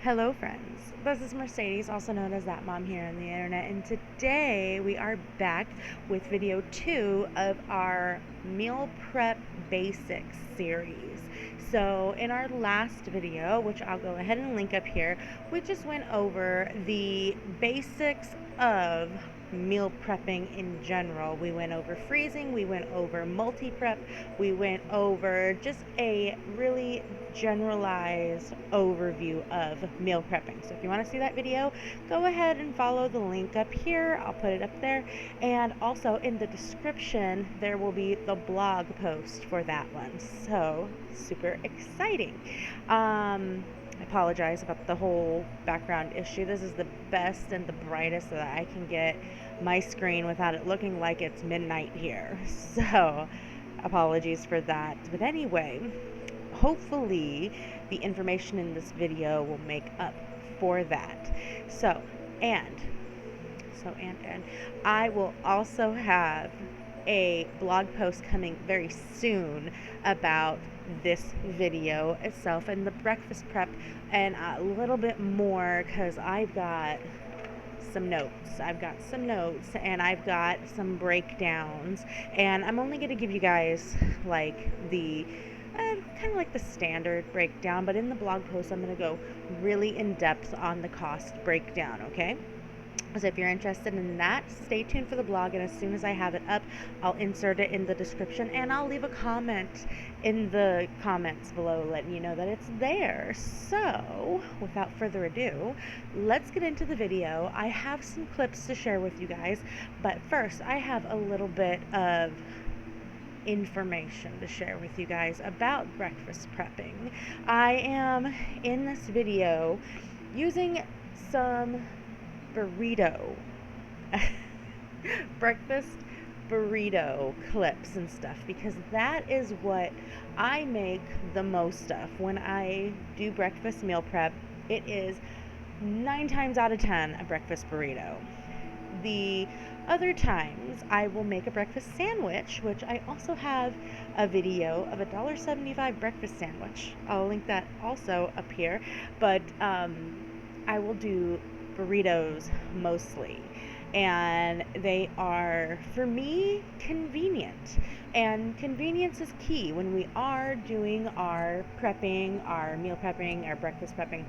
Hello friends, this is Mercedes, also known as That Mom here on the internet, and today we are back with video 2 of our meal prep basics series. So in our last video, which I'll go ahead and link up here, we just went over the basics of meal prepping in general. We went over freezing, we went over multi-prep, we went over just a really generalized overview of meal prepping. So if you want to see that video, go ahead and follow the link up here. I'll put it up there, and also in the description there will be the blog post for that one. So super exciting. I apologize about the whole background issue. This is the best and the brightest that I can get my screen without it looking like it's midnight here. So apologies for that. But anyway, hopefully the information in this video will make up for that. And I will also have a blog post coming very soon about this video itself and the breakfast prep, and a little bit more because I've got some notes and I've got some breakdowns, and I'm only going to give you guys like the kind of like the standard breakdown, but in the blog post I'm going to go really in depth on the cost breakdown, okay? So if you're interested in that, stay tuned for the blog, and as soon as I have it up, I'll insert it in the description, and I'll leave a comment in the comments below letting you know that it's there. So without further ado, let's get into the video. I have some clips to share with you guys, but first I have a little bit of information to share with you guys about breakfast prepping. I am in this video using some breakfast burrito clips and stuff, because that is what I make the most of when I do breakfast meal prep. It is 9 times out of 10 a breakfast burrito. The other times I will make a breakfast sandwich, which I also have a video of a $1.75 breakfast sandwich. I'll link that also up here, but I will do burritos mostly, and they are, for me, convenient, and convenience is key when we are doing our prepping, our meal prepping, our breakfast prepping.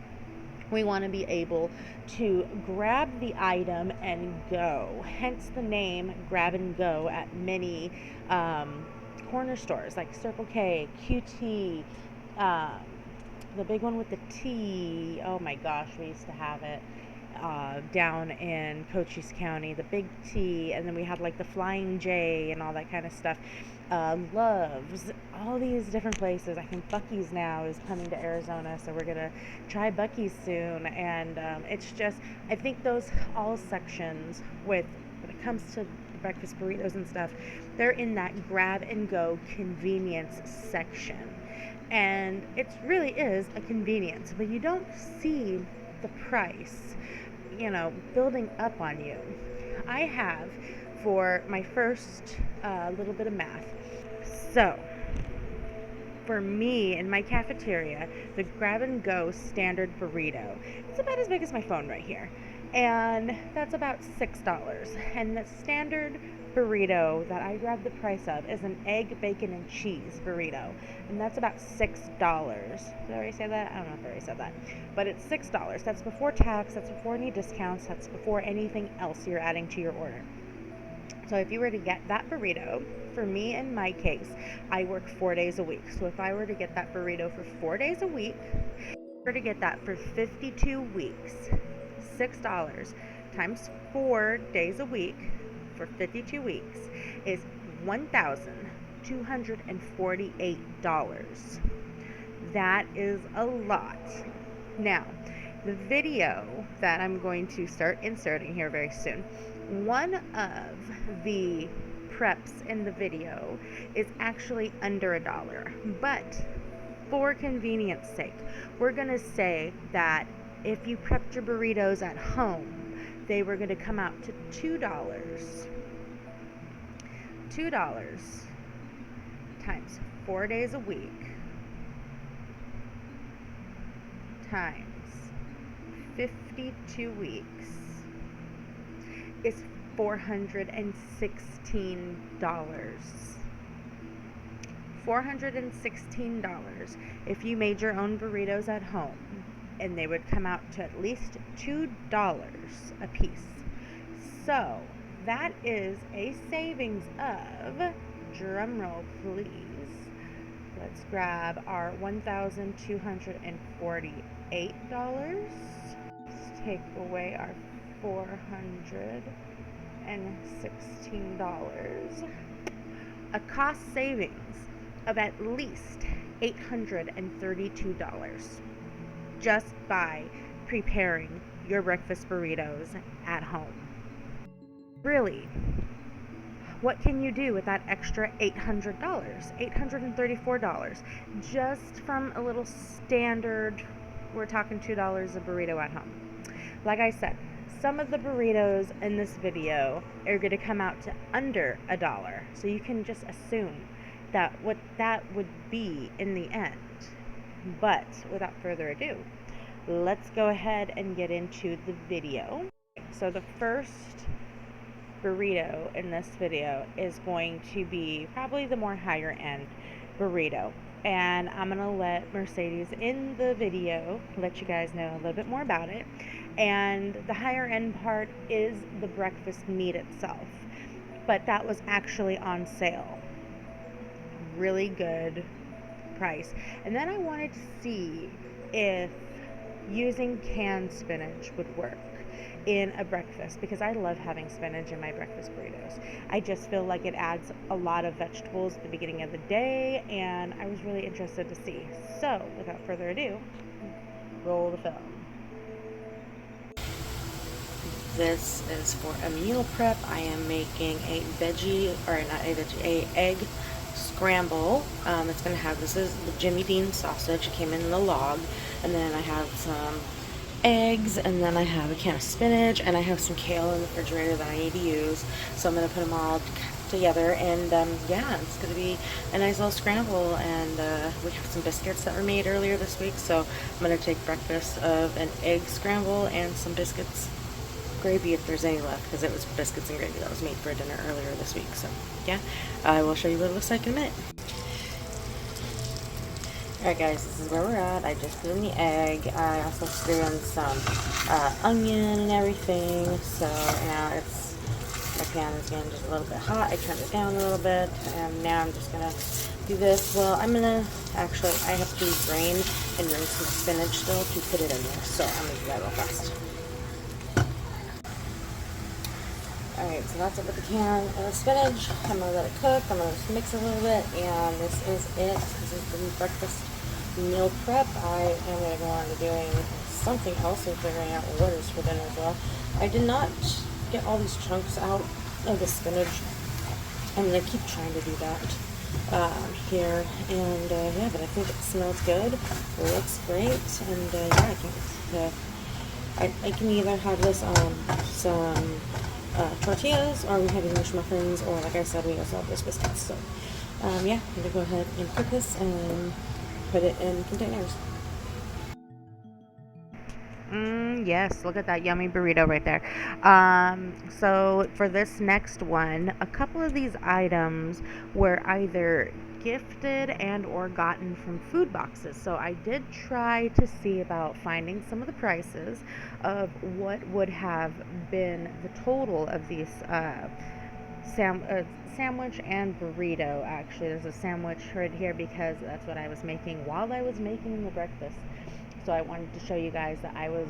We want to be able to grab the item and go, hence the name grab and go at many corner stores like Circle K, QT, the big one with the T, oh my gosh, we used to have it down in Cochise County, the Big T, and then we had like the Flying J and all that kind of stuff. Loves, all these different places. I think Buc-ee's now is coming to Arizona, so we're gonna try Buc-ee's soon, and it's just, I think those all sections, when it comes to breakfast burritos and stuff, they're in that grab and go convenience section, and it really is a convenience, but you don't see the price, building up on you. I have, for my first little bit of math, so for me in my cafeteria, the grab and go standard burrito, it's about as big as my phone right here, and that's about $6. And the standard burrito that I grabbed the price of is an egg, bacon, and cheese burrito, and that's about $6. Did I already say that? I don't know if I already said that, but it's $6. That's before tax, that's before any discounts, that's before anything else you're adding to your order. So if you were to get that burrito, for me in my case, I work 4 days a week. So if I were to get that burrito for 4 days a week, if I were to get that for 52 weeks, $6 times 4 days a week for 52 weeks is $1,248. That is a lot. Now, the video that I'm going to start inserting here very soon, one of the preps in the video is actually under $1, but for convenience sake, we're gonna say that if you prepped your burritos at home, they were gonna come out to $2. $2 times 4 days a week times 52 weeks is $416. $416 if you made your own burritos at home, and they would come out to at least $2 a piece. So that is a savings of, drumroll please, let's grab our $1,248. Let's take away our $416. A cost savings of at least $832 just by preparing your breakfast burritos at home. Really, what can you do with that extra $800, $834, just from a little standard, we're talking $2 a burrito at home. Like I said, some of the burritos in this video are going to come out to under $1, so you can just assume that what that would be in the end. But without further ado, let's go ahead and get into the video. So the first burrito in this video is going to be probably the more higher end burrito, and I'm gonna let Mercedes in the video let you guys know a little bit more about it. And the higher end part is the breakfast meat itself, but that was actually on sale, really good price. And then I wanted to see if using canned spinach would work in a breakfast, because I love having spinach in my breakfast burritos. I just feel like it adds a lot of vegetables at the beginning of the day, and I was really interested to see. So without further ado, roll the film. This is for a meal prep. I am making a veggie, or not a veggie, a egg scramble. It's going to have, this is the Jimmy Dean sausage. It came in the log, and then I have some eggs, and then I have a can of spinach, and I have some kale in the refrigerator that I need to use. So I'm going to put them all together, and yeah, it's going to be a nice little scramble. And we have some biscuits that were made earlier this week, so I'm going to take breakfast of an egg scramble and some biscuits, gravy if there's any left, because it was biscuits and gravy that was made for dinner earlier this week. So yeah, I will show you what it looks like in a minute. Alright guys, this is where we're at. I just put in the egg. I also threw in some onion and everything. So now it's, my pan is getting just a little bit hot. I turned it down a little bit, and now I'm just gonna do this. Well, I'm gonna, actually, I have to drain and rinse some spinach still to put it in there. So I'm gonna do that real fast. Alright, so that's it with the can of spinach. I'm going to let it cook. I'm going to just mix it a little bit, and this is it. This is the breakfast meal prep. I am going to go on to doing something else and figuring out what is for dinner as well. I did not get all these chunks out of the spinach. I'm going to keep trying to do that here. And yeah, but I think it smells good. It looks great. And yeah, I can either have this on some tortillas, or we have English muffins, or like I said, we also have those biscuits. So yeah, I'm going to go ahead and cook this and put it in containers. Yes, look at that yummy burrito right there. So for this next one, a couple of these items were either gifted and or gotten from food boxes. So I did try to see about finding some of the prices of what would have been the total of these sandwich and burrito. Actually, there's a sandwich right here because that's what I was making while I was making the breakfast. So I wanted to show you guys that I was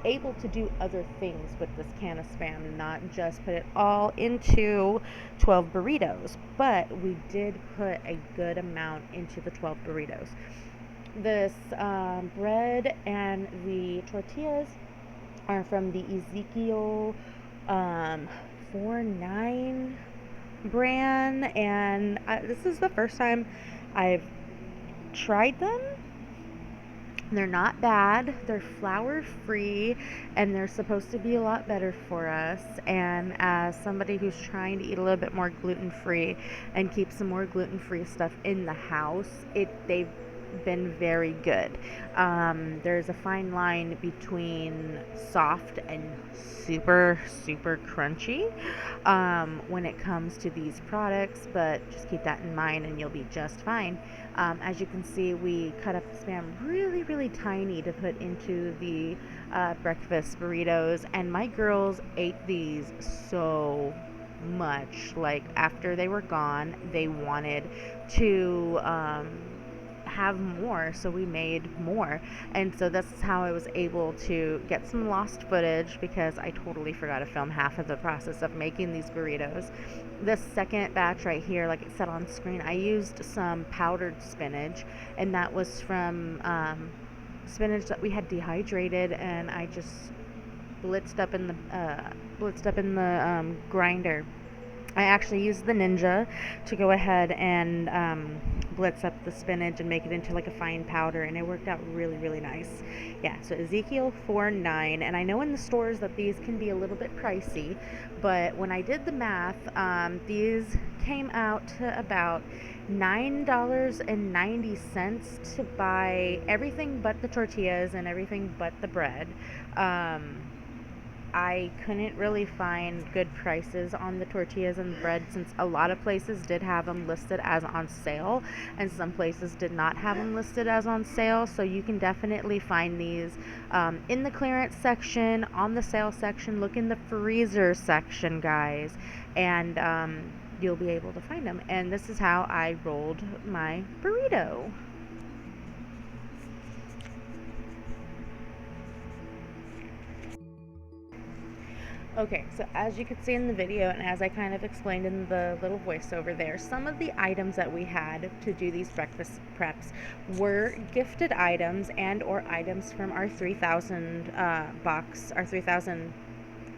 able to do other things with this can of Spam, not just put it all into 12 burritos, but we did put a good amount into the 12 burritos. This bread and the tortillas are from the Ezekiel 49 brand, and this is the first time I've tried them. They're not bad. They're flour free, and they're supposed to be a lot better for us. And as somebody who's trying to eat a little bit more gluten free and keep some more gluten free stuff in the house, they've been very good. There's a fine line between soft and super, super crunchy when it comes to these products, but just keep that in mind and you'll be just fine. As you can see, we cut up the Spam really, really tiny to put into the breakfast burritos, and my girls ate these so much. Like, after they were gone, they wanted to have more, so we made more. And so that's how I was able to get some lost footage, because I totally forgot to film half of the process of making these burritos. This second batch right here, like it said on screen, I used some powdered spinach, and that was from spinach that we had dehydrated, and I just blitzed up in the grinder. I actually used the Ninja to go ahead and blitz up the spinach and make it into like a fine powder, and it worked out really, really nice. Yeah, so Ezekiel 4.9, and I know in the stores that these can be a little bit pricey, but when I did the math, these came out to about $9.90 to buy everything but the tortillas and everything but the bread. I couldn't really find good prices on the tortillas and bread, since a lot of places did have them listed as on sale and some places did not have them listed as on sale. So you can definitely find these in the clearance section, on the sale section. Look in the freezer section, guys, and you'll be able to find them. And this is how I rolled my burrito. Okay, so as you could see in the video, and as I kind of explained in the little voiceover there, some of the items that we had to do these breakfast preps were gifted items and or items from our 3000 box, our 3000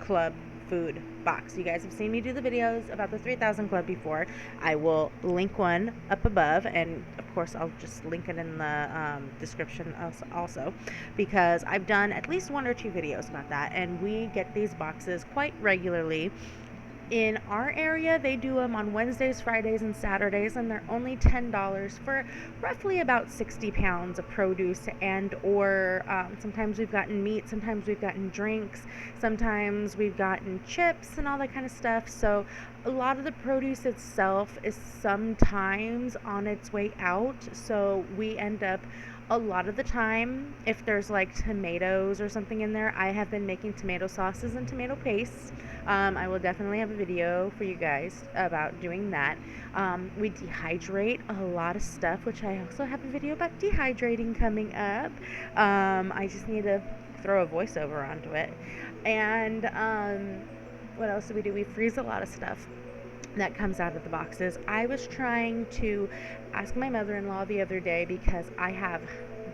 club food box. You guys have seen me do the videos about the 3000 club before. I will link one up above, and of course I'll just link it in the description also, because I've done at least 1 or 2 videos about that, and we get these boxes quite regularly. In our area, they do them on Wednesdays, Fridays, and Saturdays, and they're only $10 for roughly about 60 pounds of produce, and or sometimes we've gotten meat, sometimes we've gotten drinks, sometimes we've gotten chips and all that kind of stuff. So a lot of the produce itself is sometimes on its way out, so we end up, a lot of the time, if there's like tomatoes or something in there, I have been making tomato sauces and tomato pastes. I will definitely have a video for you guys about doing that. We dehydrate a lot of stuff, which I also have a video about dehydrating coming up. I just need to throw a voiceover onto it. And what else do we do? We freeze a lot of stuff that comes out of the boxes. I was trying to ask my mother-in-law the other day, because I have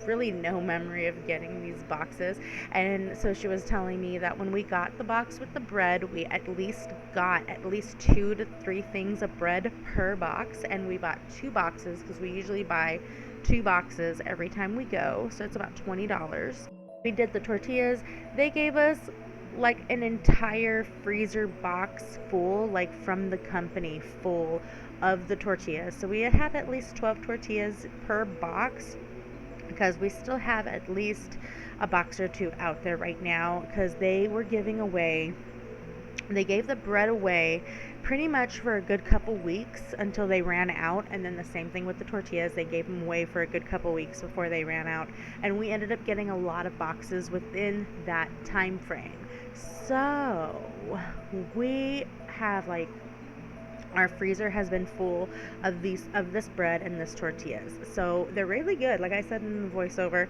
really no memory of getting these boxes, and so she was telling me that when we got the box with the bread, we at least got at least 2 to 3 things of bread per box, and we bought 2 boxes because we usually buy 2 boxes every time we go, so it's about $20. We did the tortillas. They gave us like an entire freezer box full, like from the company, full of the tortillas. So we had at least 12 tortillas per box, because we still have at least a box or 2 out there right now, because they were giving away, they gave the bread away pretty much for a good couple weeks until they ran out, and then the same thing with the tortillas. They gave them away for a good couple weeks before they ran out, and we ended up getting a lot of boxes within that time frame. So we have, like, our freezer has been full of this bread and this tortillas. So they're really good. Like I said in the voiceover,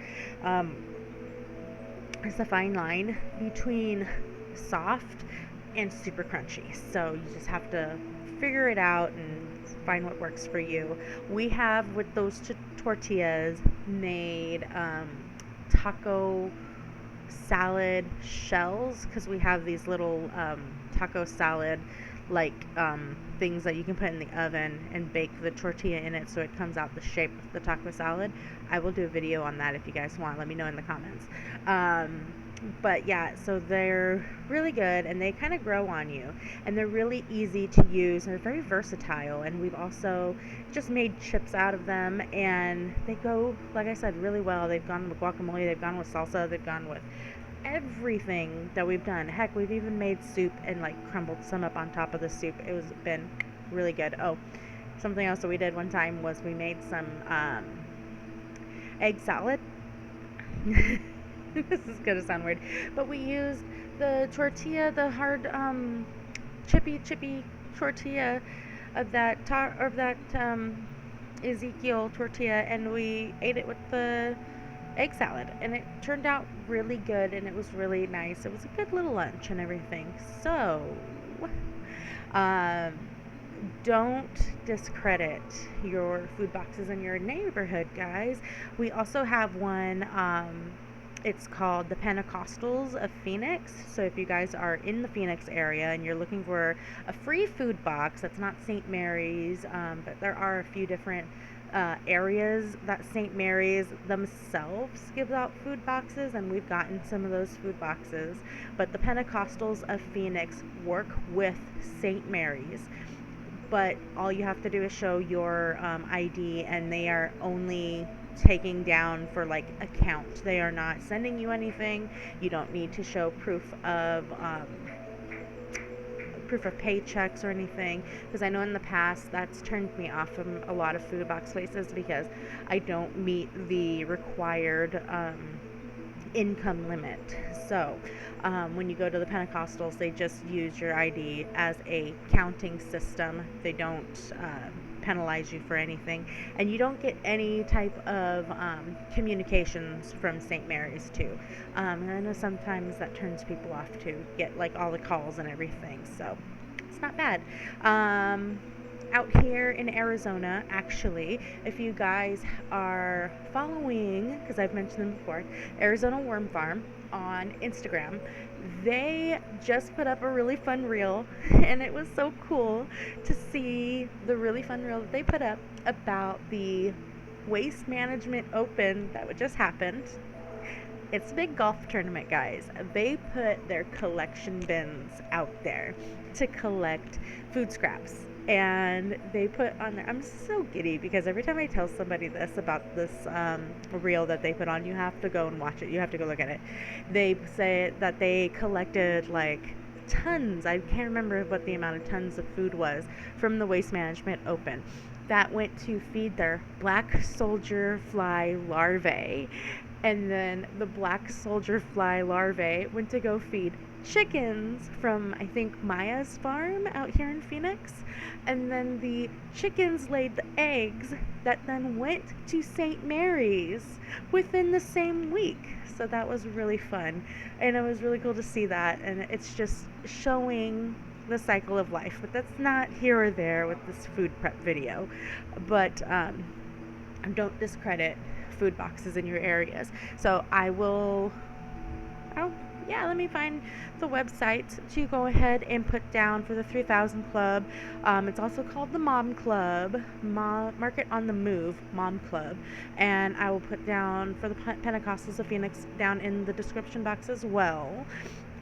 there's a fine line between soft and super crunchy. So you just have to figure it out and find what works for you. We have, with those tortillas, made taco salad shells, because we have these little taco salad like things that you can put in the oven and bake the tortilla in it so it comes out the shape of the taco salad. I will do a video on that if you guys want. Let me know in the comments. But yeah, so they're really good, and they kind of grow on you, and they're really easy to use, and they're very versatile. And we've also just made chips out of them, and they go, like I said, really well. They've gone with guacamole, they've gone with salsa, they've gone with everything that we've done. Heck, we've even made soup and like crumbled some up on top of the soup. It was been really good. Oh, something else that we did one time was we made some egg salad. This is gonna sound weird, but we used the tortilla, the hard chippy tortilla of that Ezekiel tortilla, and we ate it with the egg salad, and it turned out really good, and it was really nice. It was a good little lunch and everything. So um, don't discredit your food boxes in your neighborhood, guys. We also have one, it's called the Pentecostals of Phoenix. So if you guys are in the Phoenix area and you're looking for a free food box that's not St. Mary's, but there are a few different areas that St. Mary's themselves gives out food boxes, and we've gotten some of those food boxes. But the Pentecostals of Phoenix work with St. Mary's, but all you have to do is show your ID, and they are only taking down for like a count. They are not sending you anything. You don't need to show proof of paychecks or anything, because I know in the past that's turned me off from a lot of food box places because I don't meet the required income limit. So when you go to the Pentecostals, they just use your ID as a counting system. They don't penalize you for anything, and you don't get any type of communications from St. Mary's too. And I know sometimes that turns people off to get like all the calls and everything, so it's not bad. Out here in Arizona, actually, if you guys are following, because I've mentioned them before, Arizona Worm Farm on Instagram, they just put up a really fun reel, and it was so cool to see the really fun reel that they put up about the Waste Management Open that just happened. It's a big golf tournament, guys. They put their collection bins out there to collect food scraps, and they put on there, I'm so giddy because every time I tell somebody this about this reel that they put on, you have to go and watch it. You have to go look at it. They say that they collected like tons, I can't remember what the amount of tons of food was from the Waste Management Open that went to feed their black soldier fly larvae. And then the black soldier fly larvae went to go feed chickens from, I think, Maya's farm out here in Phoenix. And then the chickens laid the eggs that then went to St. Mary's within the same week. So that was really fun. And it was really cool to see that. And it's just showing the cycle of life. But that's not here or there with this food prep video. But don't discredit food boxes in your areas. So let me find the website to go ahead and put down for the 3000 Club. It's also called the Mom Club, Market on the Move Mom Club, and I will put down for the Pentecostals of Phoenix down in the description box as well.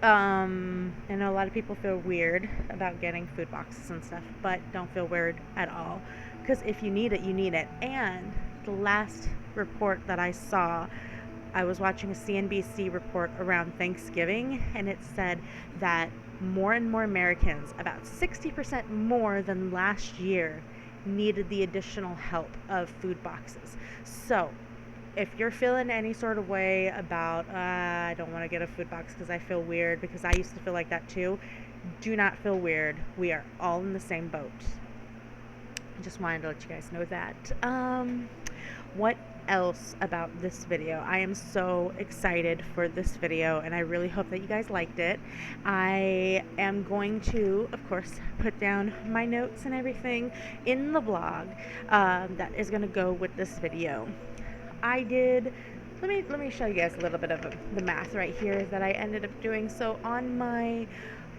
I know a lot of people feel weird about getting food boxes and stuff, but don't feel weird at all, because if you need it, you need it. And the last report that I saw, I was watching a CNBC report around Thanksgiving, and it said that more and more Americans, about 60% more than last year, needed the additional help of food boxes. So if you're feeling any sort of way about, I don't want to get a food box because I feel weird, because I used to feel like that too, do not feel weird. We are all in the same boat. I just wanted to let you guys know that. What else about this video? I am so excited for this video, and I really hope that you guys liked it. I am going to, of course, put down my notes and everything in the blog that is going to go with this video. Let me show you guys a little bit of the math right here that I ended up doing. So on my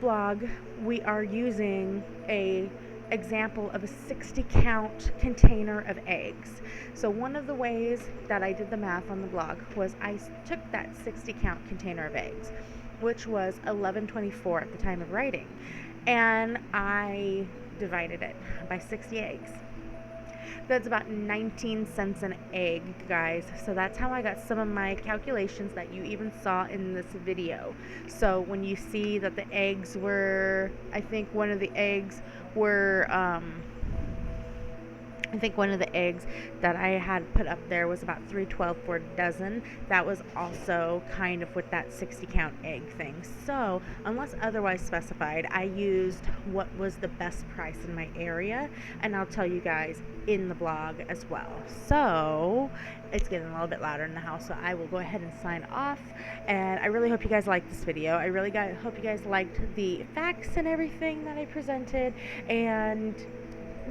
blog, we are using a example of a 60 count container of eggs. So one of the ways that I did the math on the blog was I took that 60 count container of eggs, which was 1124 at the time of writing, and I divided it by 60 eggs. That's about 19 cents an egg, guys. So that's how I got some of my calculations that you even saw in this video. So when you see that the eggs were, I think one of the eggs that I had put up there was about $3.12 for a dozen. That was also kind of with that 60 count egg thing. So unless otherwise specified, I used what was the best price in my area, and I'll tell you guys in the blog as well. So it's getting a little bit louder in the house, so I will go ahead and sign off. And I really hope you guys liked this video. I really hope you guys liked the facts and everything that I presented, and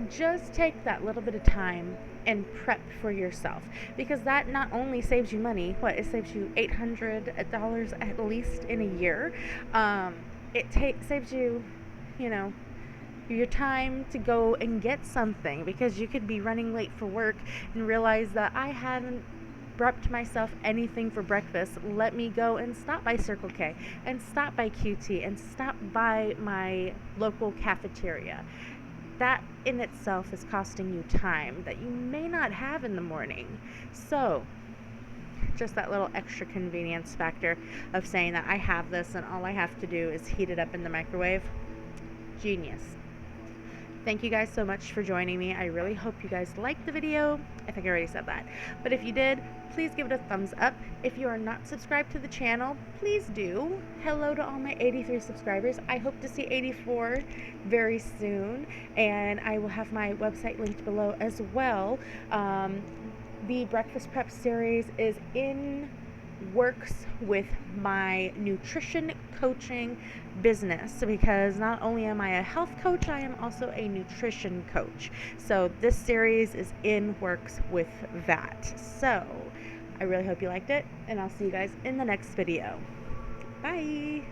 just take that little bit of time and prep for yourself, because that not only saves you money, it saves you $800 at least in a year. It saves you, your time to go and get something, because you could be running late for work and realize that I hadn't prepped myself anything for breakfast. Let me go and stop by Circle K and stop by QT and stop by my local cafeteria. That in itself is costing you time that you may not have in the morning. So just that little extra convenience factor of saying that I have this and all I have to do is heat it up in the microwave. Genius. Thank you guys so much for joining me. I really hope you guys liked the video. I think I already said that. But if you did, please give it a thumbs up. If you are not subscribed to the channel, please do. Hello to all my 83 subscribers. I hope to see 84 very soon. And I will have my website linked below as well. The Breakfast Prep series is in works with my nutrition coaching business, because not only am I a health coach, I am also a nutrition coach. So this series is in works with that. So I really hope you liked it, and I'll see you guys in the next video. Bye.